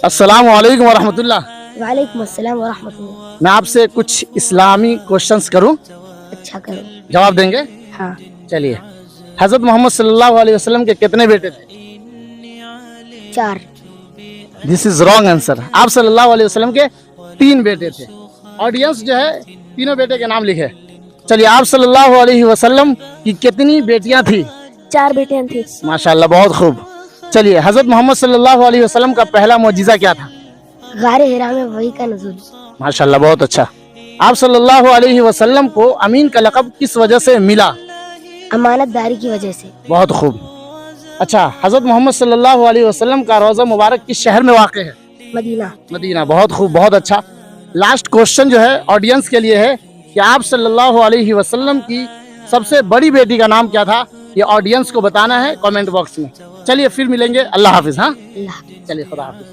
अस्सलाम वालेकुम वरहमतुल्लाह। वालेकुम अस्सलाम व रहमतुल्लाह। मैं आपसे कुछ इस्लामी क्वेश्चंस करूं, अच्छा करो। जवाब देंगे? हाँ। चलिए, हजरत मोहम्मद सल्लल्लाहु अलैहि वसल्लम के कितने बेटे थे? 4। This is wrong answer. आप सल्लल्लाहु अलैहि वसल्लम के 3 बेटे थे। ऑडियंस जो है तीनों बेटे के नाम लिखे। चलिए, आप सल्लल्लाहु अलैहि वसल्लम की कितनी बेटियां थी? 4 बेटियां थी। माशाल्लाह, बहुत खूब। चलिए, हजरत मोहम्मद सल्लल्लाहु अलैहि वसल्लम का पहला मौजिज़ा क्या था? गारे हिरा में वही का नुज़ूल। माशाल्लाह, बहुत अच्छा। आप सल्लल्लाहु अलैहि वसल्लम को अमीन का लक़ब किस वजह से मिला? अमानतदारी की वजह से। बहुत खूब। अच्छा, हजरत मोहम्मद सल्लल्लाहु अलैहि वसल्लम का रोज़ा मुबारक किस शहर में वाक़ है? मदीना। मदीना। बहुत खूब, बहुत अच्छा। लास्ट क्वेश्चन जो है ऑडियंस के लिए है कि आप सल्लल्लाहु अलैहि वसल्लम की सबसे बड़ी बेटी का नाम क्या था? ये ऑडियंस को बताना है कमेंट बॉक्स में। चलिए, फिर मिलेंगे। अल्लाह हाफिज़। हाँ, अल्लाह। चलिए, खुदा हाफिज़।